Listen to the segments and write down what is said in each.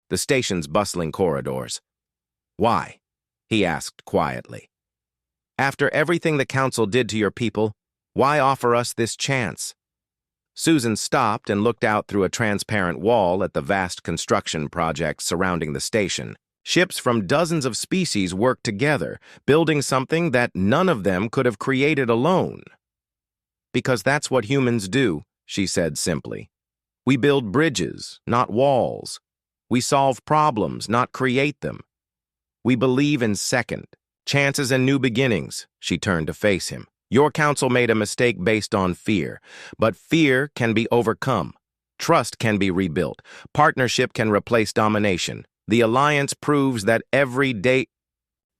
the station's bustling corridors. "Why?" he asked quietly. "After everything the council did to your people, why offer us this chance?" Susan stopped and looked out through a transparent wall at the vast construction projects surrounding the station. Ships from dozens of species worked together, building something that none of them could have created alone. "Because that's what humans do," she said simply. "We build bridges, not walls. We solve problems, not create them. We believe in second chances and new beginnings." She turned to face him. "Your council made a mistake based on fear, but fear can be overcome. Trust can be rebuilt. Partnership can replace domination. The Alliance proves that every day."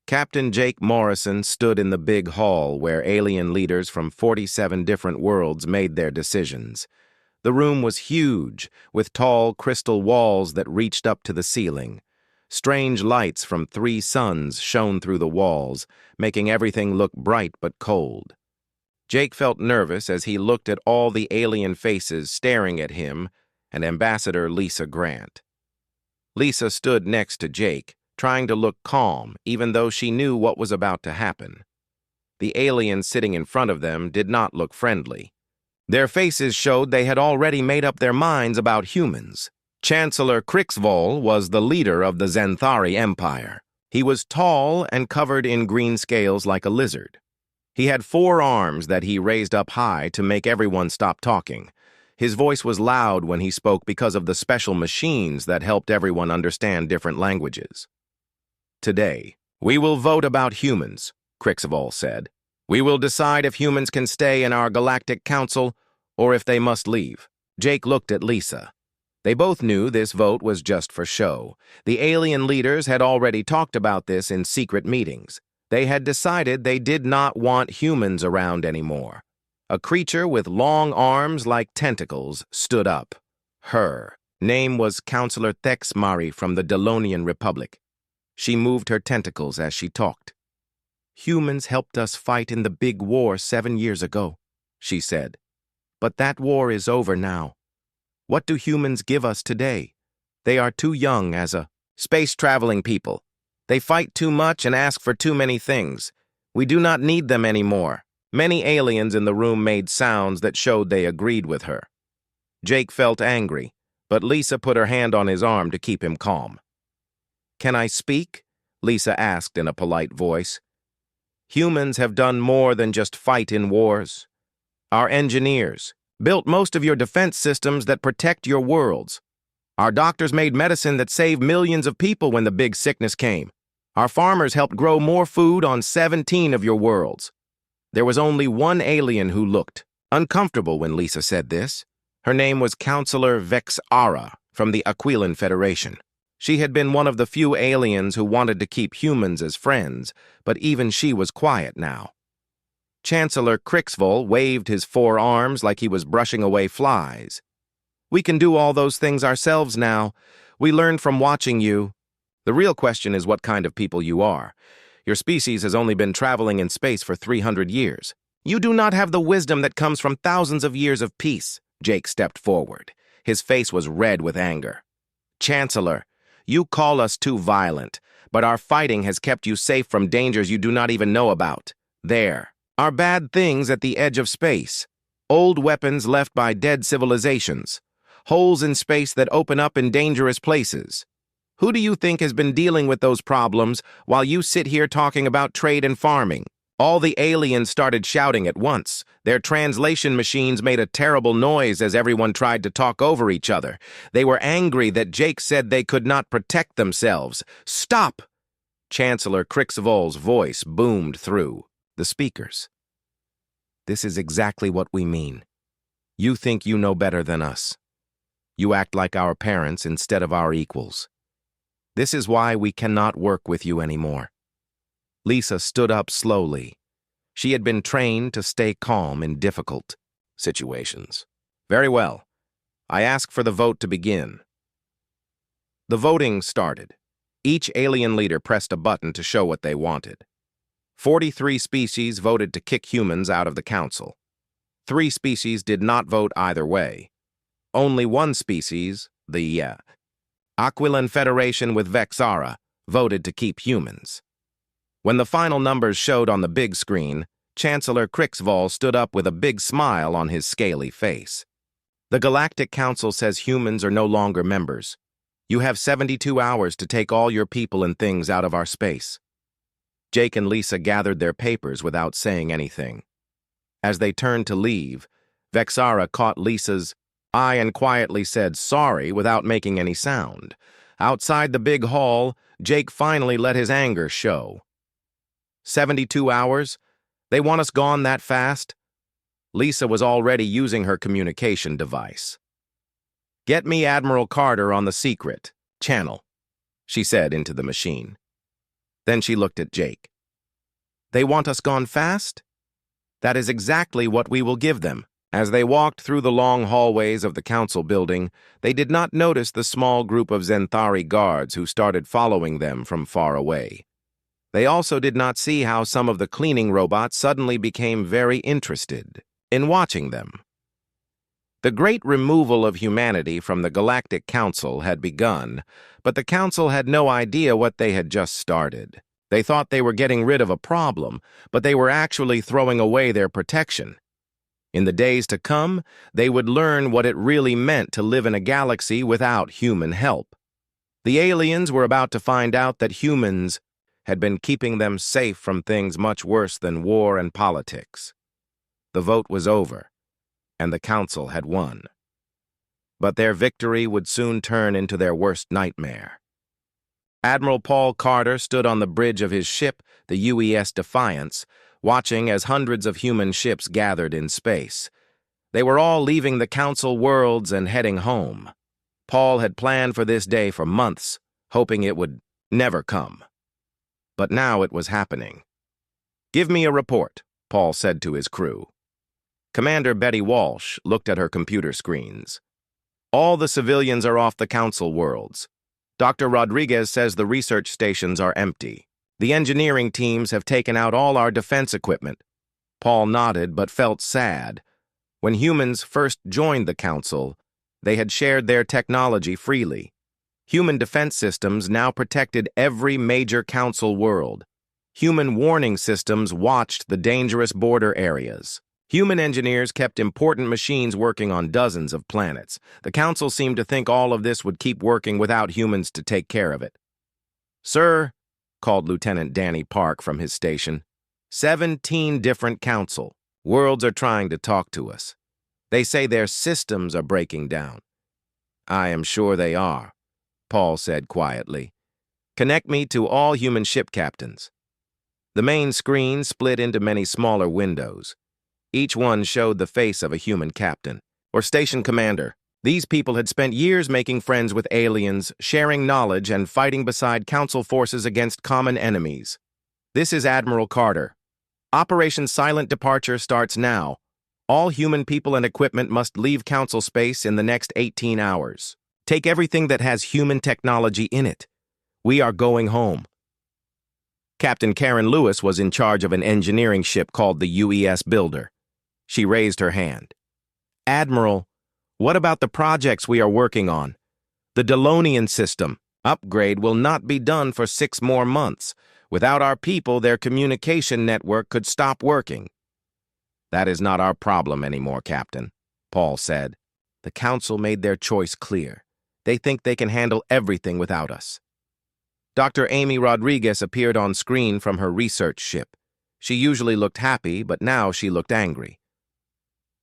Captain Jake Morrison stood in the big hall where alien leaders from 47 different worlds made their decisions. The room was huge, with tall crystal walls that reached up to the ceiling. Strange lights from 3 suns shone through the walls, making everything look bright but cold. Jake felt nervous as he looked at all the alien faces staring at him and Ambassador Lisa Grant. Lisa stood next to Jake, trying to look calm, even though she knew what was about to happen. The aliens sitting in front of them did not look friendly. Their faces showed they had already made up their minds about humans. Chancellor Krixvol was the leader of the Xanthari Empire. He was tall and covered in green scales like a lizard. He had 4 arms that he raised up high to make everyone stop talking. His voice was loud when he spoke because of the special machines that helped everyone understand different languages. "Today, we will vote about humans," Krixvol said. "We will decide if humans can stay in our Galactic Council or if they must leave." Jake looked at Lisa. They both knew this vote was just for show. The alien leaders had already talked about this in secret meetings. They had decided they did not want humans around anymore. A creature with long arms like tentacles stood up. Her name was Counselor Thexmari from the Delonian Republic. She moved her tentacles as she talked. "Humans helped us fight in the big war 7 years ago," she said. "But that war is over now. What do humans give us today? They are too young as a space-traveling people. They fight too much and ask for too many things. We do not need them anymore." Many aliens in the room made sounds that showed they agreed with her. Jake felt angry, but Lisa put her hand on his arm to keep him calm. "Can I speak?" Lisa asked in a polite voice. "Humans have done more than just fight in wars. Our engineers built most of your defense systems that protect your worlds. Our doctors made medicine that saved millions of people when the big sickness came. Our farmers helped grow more food on 17 of your worlds." There was only one alien who looked uncomfortable when Lisa said this. Her name was Counselor Vexara from the Aquilan Federation. She had been one of the few aliens who wanted to keep humans as friends, but even she was quiet now. Chancellor Krixvol waved his 4 arms like he was brushing away flies. "We can do all those things ourselves now. We learned from watching you. The real question is what kind of people you are. Your species has only been traveling in space for 300 years. You do not have the wisdom that comes from thousands of years of peace." Jake stepped forward. His face was red with anger. "Chancellor, you call us too violent, but our fighting has kept you safe from dangers you do not even know about. There are bad things at the edge of space. Old weapons left by dead civilizations. Holes in space that open up in dangerous places. Who do you think has been dealing with those problems while you sit here talking about trade and farming?" All the aliens started shouting at once. Their translation machines made a terrible noise as everyone tried to talk over each other. They were angry that Jake said they could not protect themselves. "Stop!" Chancellor Krixvol's voice boomed through the speakers. "This is exactly what we mean. You think you know better than us. You act like our parents instead of our equals. This is why we cannot work with you anymore." Lisa stood up slowly. She had been trained to stay calm in difficult situations. "Very well. I ask for the vote to begin." The voting started. Each alien leader pressed a button to show what they wanted. 43 species voted to kick humans out of the council. 3 species did not vote either way. Only one species, the Aquilan Federation with Vexara voted to keep humans. When the final numbers showed on the big screen, Chancellor Crixval stood up with a big smile on his scaly face. The Galactic Council says humans are no longer members. You have 72 hours to take all your people and things out of our space. Jake and Lisa gathered their papers without saying anything. As they turned to leave, Vexara caught Lisa's eye and quietly said sorry without making any sound. Outside the big hall, Jake finally let his anger show. 72 hours? They want us gone that fast? Lisa was already using her communication device. "Get me Admiral Carter on the secret channel," she said into the machine. Then she looked at Jake. "They want us gone fast? That is exactly what we will give them." As they walked through the long hallways of the council building, they did not notice the small group of Zenthari guards who started following them from far away. They also did not see how some of the cleaning robots suddenly became very interested in watching them. The great removal of humanity from the Galactic Council had begun, but the Council had no idea what they had just started. They thought they were getting rid of a problem, but they were actually throwing away their protection. In the days to come, they would learn what it really meant to live in a galaxy without human help. The aliens were about to find out that humans had been keeping them safe from things much worse than war and politics. The vote was over, and the Council had won. But their victory would soon turn into their worst nightmare. Admiral Paul Carter stood on the bridge of his ship, the UES Defiance, watching as hundreds of human ships gathered in space. They were all leaving the Council worlds and heading home. Paul had planned for this day for months, hoping it would never come. But now it was happening. "Give me a report," Paul said to his crew. Commander Betty Walsh looked at her computer screens. "All the civilians are off the Council worlds. Dr. Rodriguez says the research stations are empty. The engineering teams have taken out all our defense equipment." Paul nodded but felt sad. When humans first joined the Council, they had shared their technology freely. Human defense systems now protected every major Council world. Human warning systems watched the dangerous border areas. Human engineers kept important machines working on dozens of planets. The Council seemed to think all of this would keep working without humans to take care of it. "Sir," called Lieutenant Danny Park from his station, 17 different Council worlds are trying to talk to us. They say their systems are breaking down." "I am sure they are," Paul said quietly. "Connect me to all human ship captains." The main screen split into many smaller windows. Each one showed the face of a human captain or station commander. These people had spent years making friends with aliens, sharing knowledge, and fighting beside Council forces against common enemies. "This is Admiral Carter. Operation Silent Departure starts now. All human people and equipment must leave Council space in the next 18 hours. Take everything that has human technology in it. We are going home." Captain Karen Lewis was in charge of an engineering ship called the UES Builder. She raised her hand. "Admiral, what about the projects we are working on? The Delonian system upgrade will not be done for 6 more months. Without our people, their communication network could stop working." "That is not our problem anymore, Captain," Paul said. "The Council made their choice clear. They think they can handle everything without us." Dr. Amy Rodriguez appeared on screen from her research ship. She usually looked happy, but now she looked angry.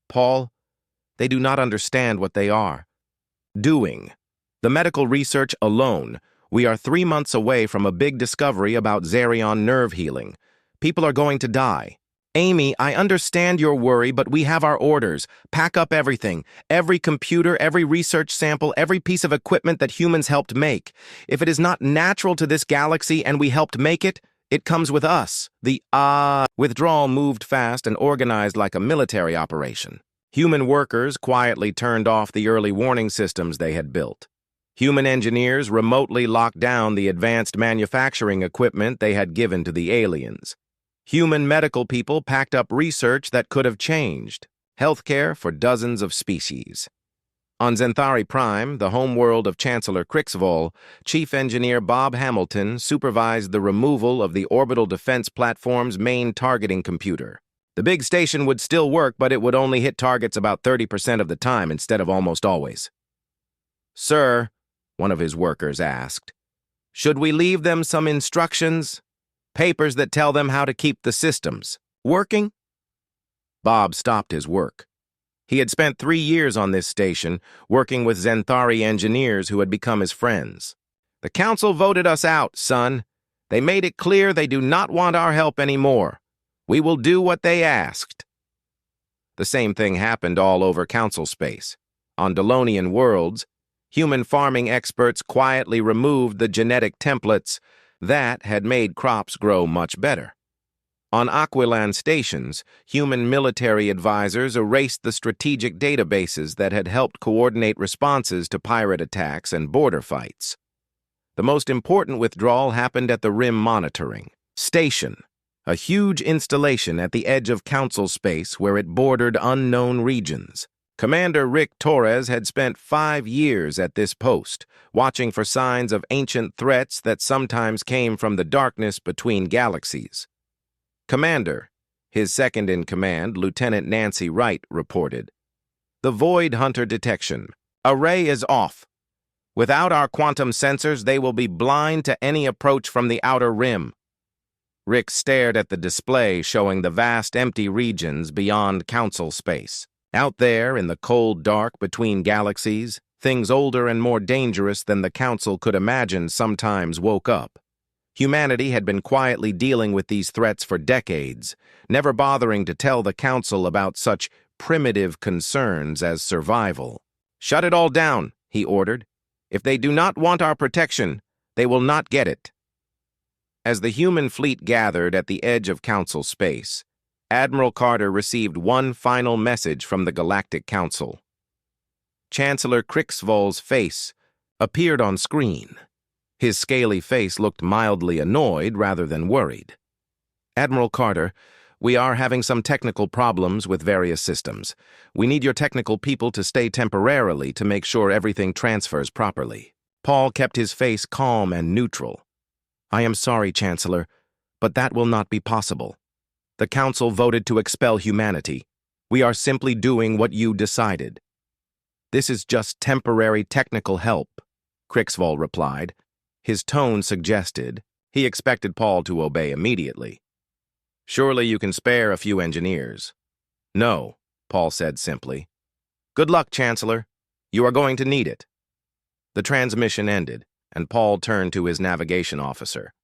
"Paul, they do not understand what they are doing. The medical research alone, we are 3 months away from a big discovery about Zerion nerve healing. People are going to die. Amy, I understand your worry, but we have our orders. Pack up everything. Every computer, every research sample, every piece of equipment that humans helped make. If it is not natural to this galaxy and we helped make it, it comes with us." The withdrawal moved fast and organized like a military operation. Human workers quietly turned off the early warning systems they had built. Human engineers remotely locked down the advanced manufacturing equipment they had given to the aliens. Human medical people packed up research that could have changed healthcare for dozens of species. On Zenthari Prime, the homeworld of Chancellor Crixvol, Chief Engineer Bob Hamilton supervised the removal of the orbital defense platform's main targeting computer. The big station would still work, but it would only hit targets about 30% of the time instead of almost always. "Sir," one of his workers asked, "should we leave them some instructions? Papers that tell them how to keep the systems working?" Bob stopped his work. He had spent 3 years on this station, working with Zenthari engineers who had become his friends. "The council voted us out, son. They made it clear they do not want our help anymore. We will do what they asked." The same thing happened all over council space. On Delonian worlds, human farming experts quietly removed the genetic templates that had made crops grow much better. On Aquilan stations, human military advisors erased the strategic databases that had helped coordinate responses to pirate attacks and border fights. The most important withdrawal happened at the Rim Monitoring Station, a huge installation at the edge of council space where it bordered unknown regions. Commander Rick Torres had spent 5 years at this post, watching for signs of ancient threats that sometimes came from the darkness between galaxies. "Commander," his second-in-command, Lieutenant Nancy Wright, reported, "the Void Hunter detection array is off. Without our quantum sensors, they will be blind to any approach from the outer rim." Rick stared at the display showing the vast empty regions beyond council space. Out there, in the cold dark between galaxies, things older and more dangerous than the council could imagine sometimes woke up. Humanity had been quietly dealing with these threats for decades, never bothering to tell the council about such primitive concerns as survival. "Shut it all down," he ordered. "If they do not want our protection, they will not get it." As the human fleet gathered at the edge of council space, Admiral Carter received one final message from the Galactic Council. Chancellor Crixvol's face appeared on screen. His scaly face looked mildly annoyed rather than worried. "Admiral Carter, we are having some technical problems with various systems. We need your technical people to stay temporarily to make sure everything transfers properly." Paul kept his face calm and neutral. "I am sorry, Chancellor, but that will not be possible. The Council voted to expel humanity. We are simply doing what you decided." "This is just temporary technical help," Crixvol replied. His tone suggested he expected Paul to obey immediately. "Surely you can spare a few engineers." "No," Paul said simply. "Good luck, Chancellor. You are going to need it." The transmission ended, and Paul turned to his navigation officer.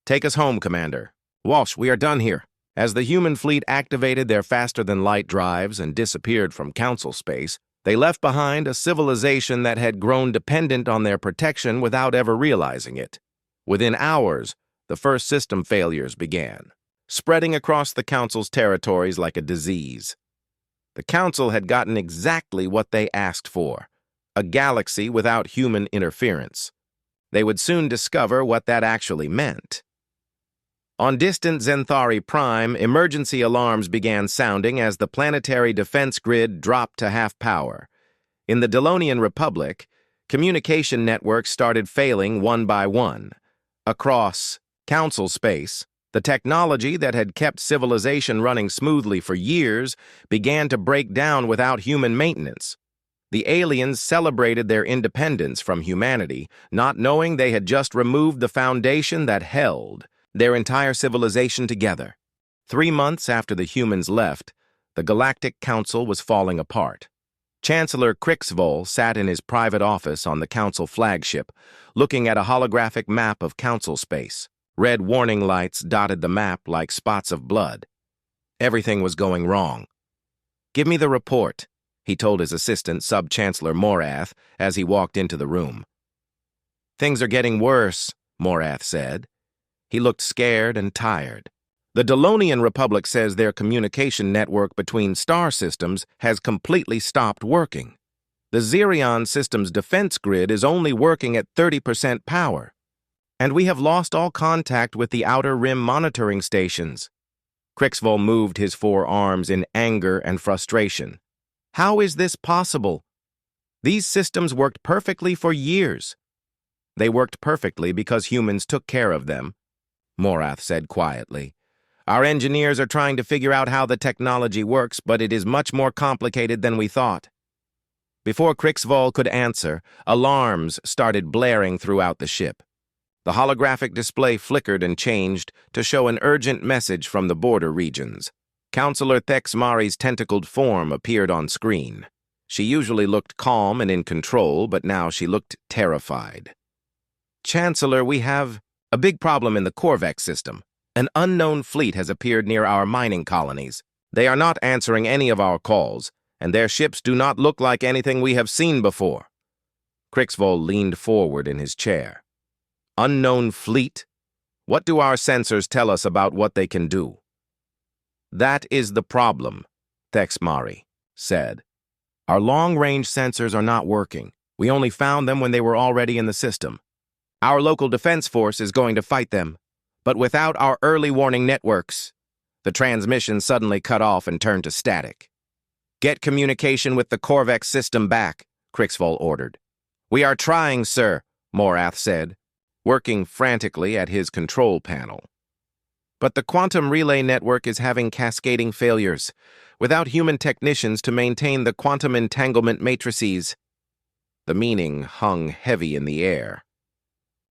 "Take us home, Commander. Walsh, we are done here." As the human fleet activated their faster-than-light drives and disappeared from council space, they left behind a civilization that had grown dependent on their protection without ever realizing it. Within hours, the first system failures began, spreading across the Council's territories like a disease. The Council had gotten exactly what they asked for, a galaxy without human interference. They would soon discover what that actually meant. On distant Zenthari Prime, emergency alarms began sounding as the planetary defense grid dropped to half power. In the Delonian Republic, communication networks started failing one by one. Across council space, the technology that had kept civilization running smoothly for years began to break down without human maintenance. The aliens celebrated their independence from humanity, not knowing they had just removed the foundation that held their entire civilization together. 3 months after the humans left, the Galactic Council was falling apart. Chancellor Crixvol sat in his private office on the Council flagship, looking at a holographic map of Council space. Red warning lights dotted the map like spots of blood. Everything was going wrong. "Give me the report," he told his assistant, Sub-Chancellor Morath, as he walked into the room. "Things are getting worse," Morath said. He looked scared and tired. "The Delonian Republic says their communication network between star systems has completely stopped working. The Xerion system's defense grid is only working at 30% power. And we have lost all contact with the outer rim monitoring stations." Crixvol moved his 4 arms in anger and frustration. "How is this possible?" These systems worked perfectly for years. They worked perfectly because humans took care of them, Morath said quietly. Our engineers are trying to figure out how the technology works, but it is much more complicated than we thought. Before Krixval could answer, alarms started blaring throughout the ship. The holographic display flickered and changed to show an urgent message from the border regions. Counselor Thexmari's tentacled form appeared on screen. She usually looked calm and in control, but now she looked terrified. Chancellor, we have a big problem in the Corvex system. An unknown fleet has appeared near our mining colonies. They are not answering any of our calls, and their ships do not look like anything we have seen before. Krixval leaned forward in his chair. Unknown fleet? What do our sensors tell us about what they can do? That is the problem, Thexmari said. Our long-range sensors are not working. We only found them when they were already in the system. Our local defense force is going to fight them, but without our early warning networks. The transmission suddenly cut off and turned to static. Get communication with the Corvex system back, Krixval ordered. We are trying, sir, Morath said, working frantically at his control panel. But the quantum relay network is having cascading failures, without human technicians to maintain the quantum entanglement matrices. The meaning hung heavy in the air.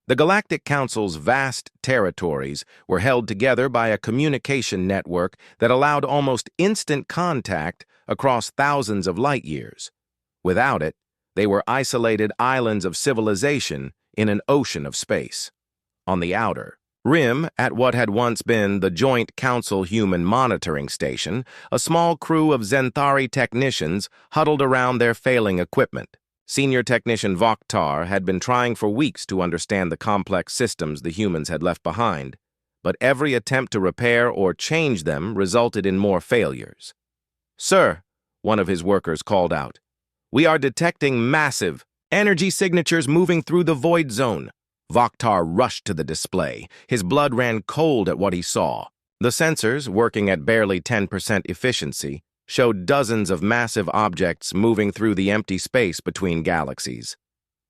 The Galactic Council's vast territories were held together by a communication network that allowed almost instant contact across thousands of light years. Without it, they were isolated islands of civilization in an ocean of space. On the outer rim, at what had once been the Joint Council Human Monitoring Station, a small crew of Zenthari technicians huddled around their failing equipment. Senior Technician Vokhtar had been trying for weeks to understand the complex systems the humans had left behind, but every attempt to repair or change them resulted in more failures. Sir, one of his workers called out, we are detecting massive energy signatures moving through the void zone. Vokhtar rushed to the display. His blood ran cold at what he saw. The sensors, working at barely 10% efficiency, showed dozens of massive objects moving through the empty space between galaxies.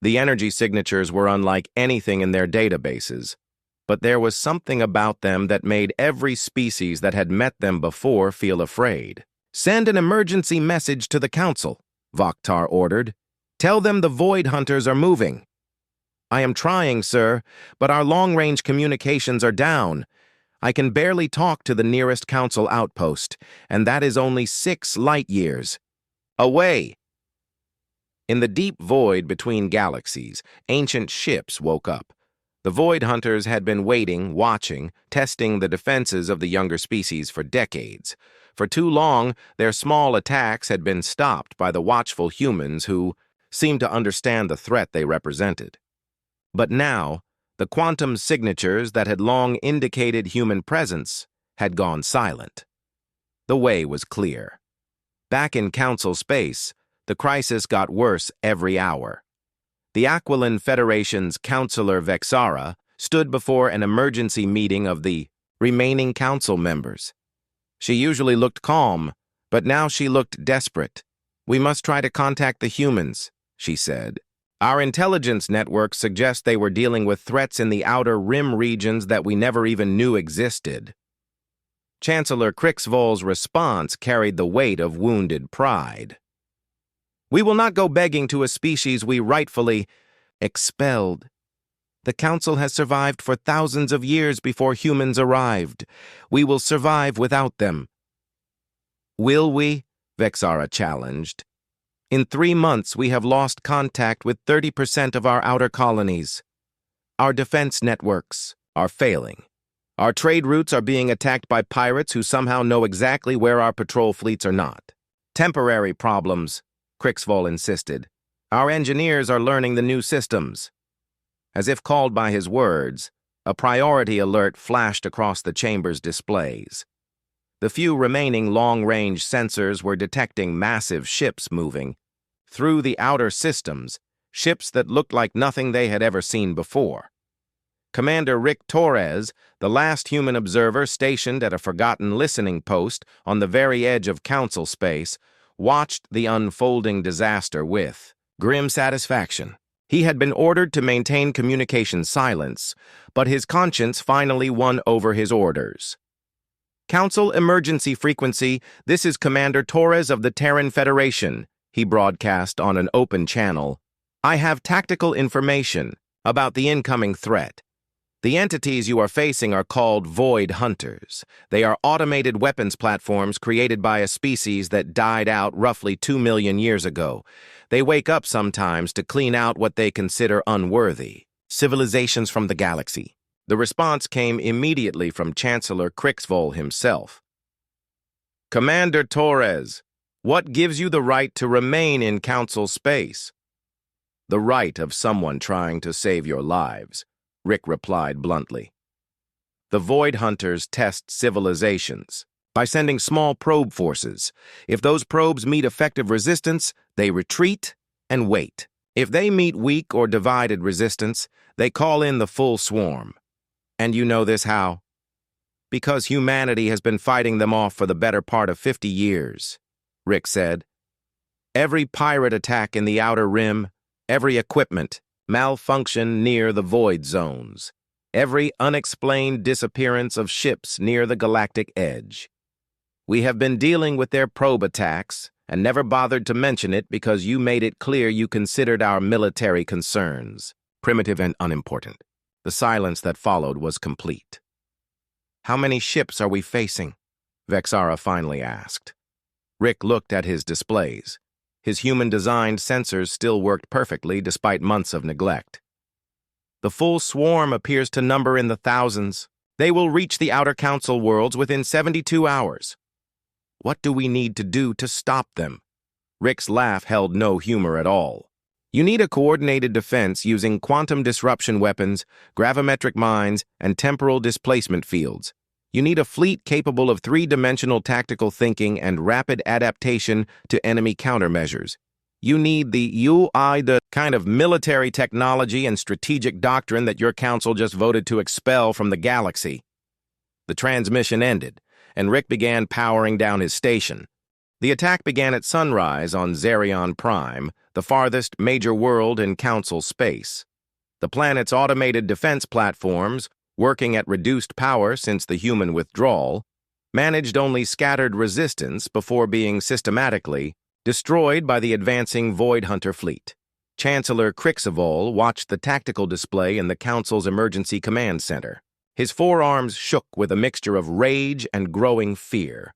The energy signatures were unlike anything in their databases, but there was something about them that made every species that had met them before feel afraid. Send an emergency message to the Council, Vokhtar ordered. Tell them the Void Hunters are moving. I am trying, sir, but our long-range communications are down. I can barely talk to the nearest Council outpost, and that is only 6 light years. Away! In the deep void between galaxies, ancient ships woke up. The Void Hunters had been waiting, watching, testing the defenses of the younger species for decades. For too long, their small attacks had been stopped by the watchful humans who seemed to understand the threat they represented. But now, the quantum signatures that had long indicated human presence had gone silent. The way was clear. Back in Council space, the crisis got worse every hour. The Aquilan Federation's Counselor Vexara stood before an emergency meeting of the remaining Council members. She usually looked calm, but now she looked desperate. We must try to contact the humans, she said. Our intelligence networks suggest they were dealing with threats in the outer rim regions that we never even knew existed. Chancellor Krixval's response carried the weight of wounded pride. We will not go begging to a species we rightfully expelled. The Council has survived for thousands of years before humans arrived. We will survive without them. Will we? Vexara challenged. In 3 months, we have lost contact with 30% of our outer colonies. Our defense networks are failing. Our trade routes are being attacked by pirates who somehow know exactly where our patrol fleets are not. Temporary problems, Krixval insisted. Our engineers are learning the new systems. As if called by his words, a priority alert flashed across the chamber's displays. The few remaining long-range sensors were detecting massive ships moving. Through the outer systems, ships that looked like nothing they had ever seen before. Commander Rick Torres, the last human observer stationed at a forgotten listening post on the very edge of Council space, watched the unfolding disaster with Grim satisfaction. He had been ordered to maintain communication silence, but his conscience finally won over his orders. Council emergency frequency, this is Commander Torres of the Terran Federation, he broadcast on an open channel. I have tactical information about the incoming threat. The entities you are facing are called Void Hunters. They are automated weapons platforms created by a species that died out roughly 2 million years ago. They wake up sometimes to clean out what they consider unworthy civilizations from the galaxy. The response came immediately from Chancellor Crixvol himself. Commander Torres, what gives you the right to remain in Council space? The right of someone trying to save your lives, Rick replied bluntly. The Void Hunters test civilizations by sending small probe forces. If those probes meet effective resistance, they retreat and wait. If they meet weak or divided resistance, they call in the full swarm. And you know this how? Because humanity has been fighting them off for the better part of 50 years, Rick said. Every pirate attack in the Outer Rim, every equipment malfunction near the void zones, every unexplained disappearance of ships near the galactic edge. We have been dealing with their probe attacks and never bothered to mention it because you made it clear you considered our military concerns primitive and unimportant. The silence that followed was complete. How many ships are we facing? Vexara finally asked. Rick looked at his displays. His human-designed sensors still worked perfectly despite months of neglect. The full swarm appears to number in the thousands. They will reach the Outer Council worlds within 72 hours. What do we need to do to stop them? Rick's laugh held no humor at all. You need a coordinated defense using quantum disruption weapons, gravimetric mines, and temporal displacement fields. You need a fleet capable of three-dimensional tactical thinking and rapid adaptation to enemy countermeasures. You need the kind of military technology and strategic doctrine that your council just voted to expel from the galaxy. The transmission ended, and Rick began powering down his station. The attack began at sunrise on Zerion Prime, the farthest major world in Council space. The planet's automated defense platforms, working at reduced power since the human withdrawal, managed only scattered resistance before being systematically destroyed by the advancing Void Hunter fleet. Chancellor Crixvol watched the tactical display in the Council's Emergency Command Center. His forearms shook with a mixture of rage and growing fear.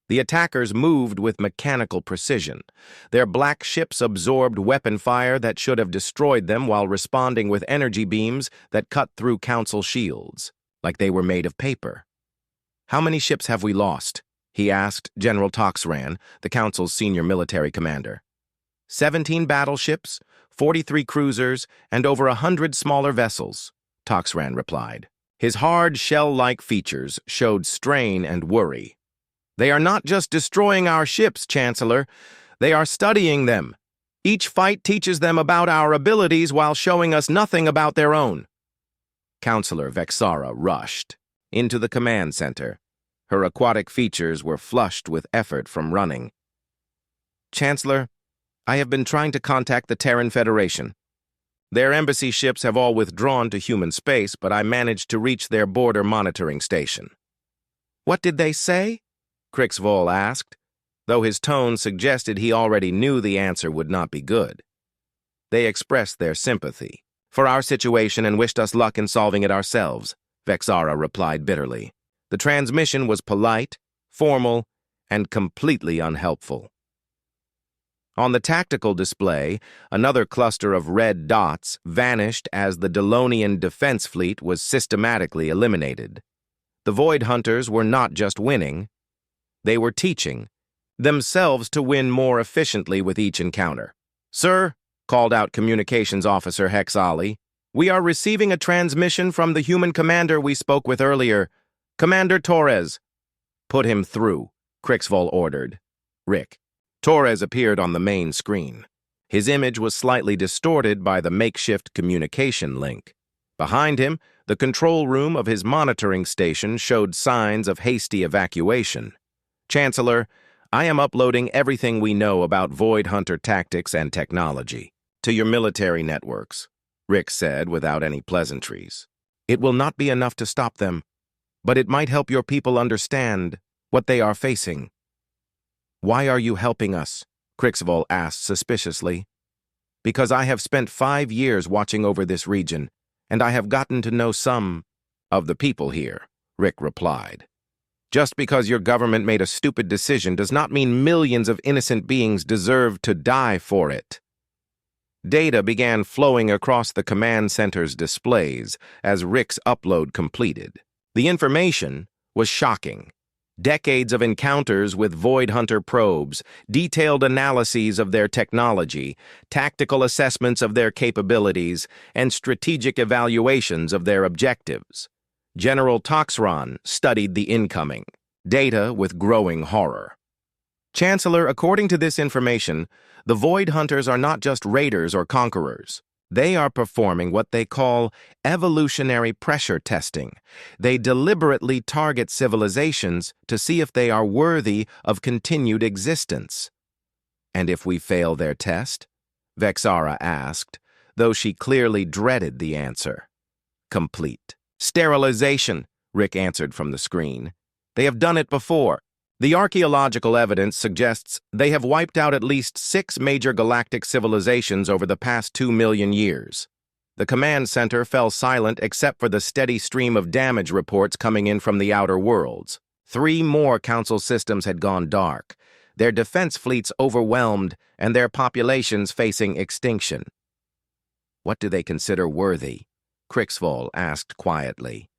The attackers moved with mechanical precision. Their black ships absorbed weapon fire that should have destroyed them while responding with energy beams that cut through Council shields, like they were made of paper. How many ships have we lost? He asked General Toxran, the Council's senior military commander. 17 battleships, 43 cruisers, and over 100 smaller vessels, Toxran replied. His hard shell-like features showed strain and worry. They are not just destroying our ships, Chancellor. They are studying them. Each fight teaches them about our abilities while showing us nothing about their own. Counselor Vexara rushed into the command center. Her aquatic features were flushed with effort from running. Chancellor, I have been trying to contact the Terran Federation. Their embassy ships have all withdrawn to human space, but I managed to reach their border monitoring station. What did they say? Crixvol asked, though his tone suggested he already knew the answer would not be good. They expressed their sympathy for our situation and wished us luck in solving it ourselves, Vexara replied bitterly. The transmission was polite, formal, and completely unhelpful. On the tactical display, another cluster of red dots vanished as the Delonian defense fleet was systematically eliminated. The Void Hunters were not just winning, they were teaching themselves to win more efficiently with each encounter. Sir, called out Communications Officer Hexali, we are receiving a transmission from the human commander we spoke with earlier. Commander Torres. Put him through, Crixvol ordered. Rick. Torres appeared on the main screen. His image was slightly distorted by the makeshift communication link. Behind him, the control room of his monitoring station showed signs of hasty evacuation. Chancellor, I am uploading everything we know about Void Hunter tactics and technology. to your military networks, Rick said without any pleasantries. It will not be enough to stop them, but it might help your people understand what they are facing. Why are you helping us? Krixvoll asked suspiciously. Because I have spent 5 years watching over this region, and I have gotten to know some of the people here, Rick replied. Just because your government made a stupid decision does not mean millions of innocent beings deserve to die for it. Data began flowing across the command center's displays as Rick's upload completed. The information was shocking. Decades of encounters with Void Hunter probes, detailed analyses of their technology, tactical assessments of their capabilities, and strategic evaluations of their objectives. General Toxron studied the incoming data with growing horror. Chancellor, according to this information, the Void Hunters are not just raiders or conquerors. They are performing what they call evolutionary pressure testing. They deliberately target civilizations to see if they are worthy of continued existence. And if we fail their test? Vexara asked, though she clearly dreaded the answer. Complete. Sterilization, Rick answered from the screen. They have done it before. The archaeological evidence suggests they have wiped out at least 6 major galactic civilizations over the past 2 million years. The command center fell silent except for the steady stream of damage reports coming in from the outer worlds. 3 more council systems had gone dark, their defense fleets overwhelmed, and their populations facing extinction. What do they consider worthy? Krixvoll asked quietly.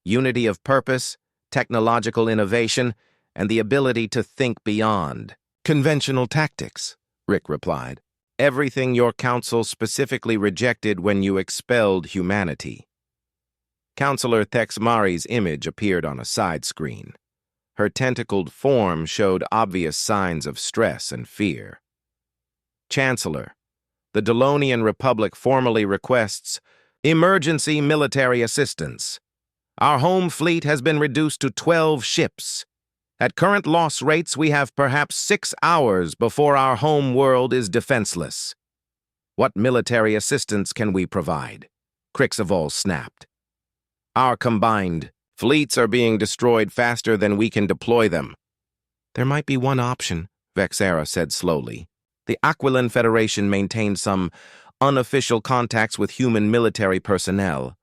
Unity of purpose, technological innovation, and the ability to think beyond. Conventional tactics, Rick replied. Everything your council specifically rejected when you expelled humanity. Counselor Thexmari's image appeared on a side screen. Her tentacled form showed obvious signs of stress and fear. Chancellor, the Delonian Republic formally requests emergency military assistance. Our home fleet has been reduced to 12 ships. At current loss rates, we have perhaps 6 hours before our home world is defenseless. What military assistance can we provide? Krixvoll snapped. Our combined fleets are being destroyed faster than we can deploy them. There might be one option, Vexara said slowly. The Aquilan Federation maintains some unofficial contacts with human military personnel,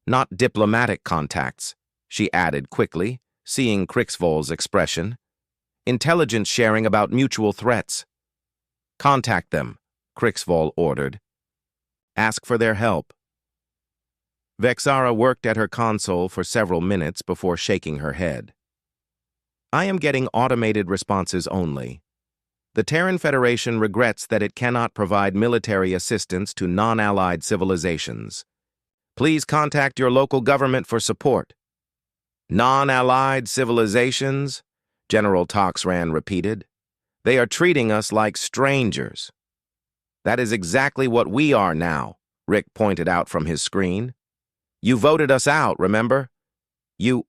not diplomatic contacts, she added quickly, seeing Krixvoll's expression. Intelligence sharing about mutual threats. Contact them, Krixvoll ordered. Ask for their help. Vexara worked at her console for several minutes before shaking her head. I am getting automated responses only. The Terran Federation regrets that it cannot provide military assistance to non-allied civilizations. Please contact your local government for support. Non-allied civilizations? General Toxran repeated. They are treating us like strangers. That is exactly what we are now, Rick pointed out from his screen. You voted us out, remember? You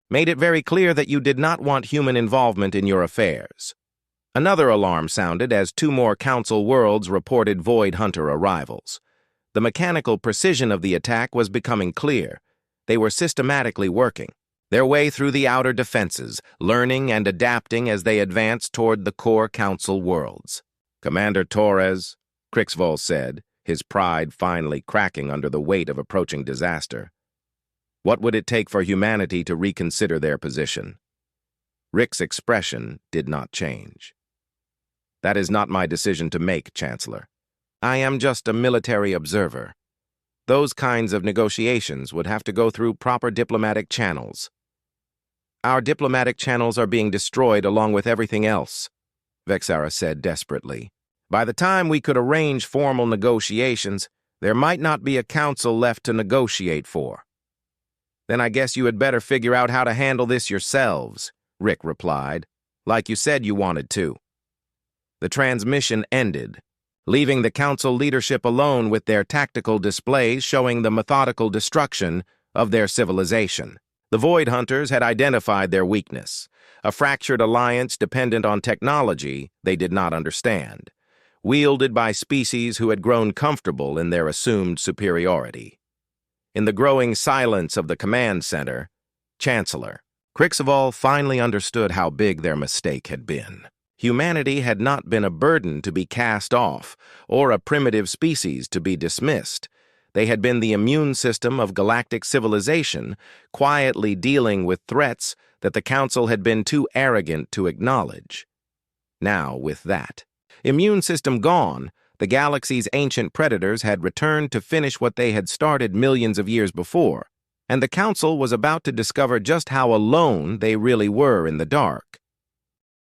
made it very clear that you did not want human involvement in your affairs. Another alarm sounded as 2 more Council worlds reported Void Hunter arrivals. The mechanical precision of the attack was becoming clear. They were systematically working their way through the outer defenses, learning and adapting as they advanced toward the core Council worlds. Commander Torres, Krixvoll said, his pride finally cracking under the weight of approaching disaster. What would it take for humanity to reconsider their position? Rick's expression did not change. That is not my decision to make, Chancellor. I am just a military observer. Those kinds of negotiations would have to go through proper diplomatic channels. Our diplomatic channels are being destroyed along with everything else, Vexara said desperately. By the time we could arrange formal negotiations, there might not be a council left to negotiate for. Then I guess you had better figure out how to handle this yourselves, Rick replied, like you said you wanted to. The transmission ended, leaving the council leadership alone with their tactical displays showing the methodical destruction of their civilization. The Void Hunters had identified their weakness, a fractured alliance dependent on technology they did not understand. wielded by species who had grown comfortable in their assumed superiority. In the growing silence of the command center, Chancellor Krixaval finally understood how big their mistake had been. Humanity had not been a burden to be cast off, or a primitive species to be dismissed. They had been the immune system of galactic civilization, quietly dealing with threats that the Council had been too arrogant to acknowledge. Now, with that immune system gone, the galaxy's ancient predators had returned to finish what they had started millions of years before, and the Council was about to discover just how alone they really were in the dark.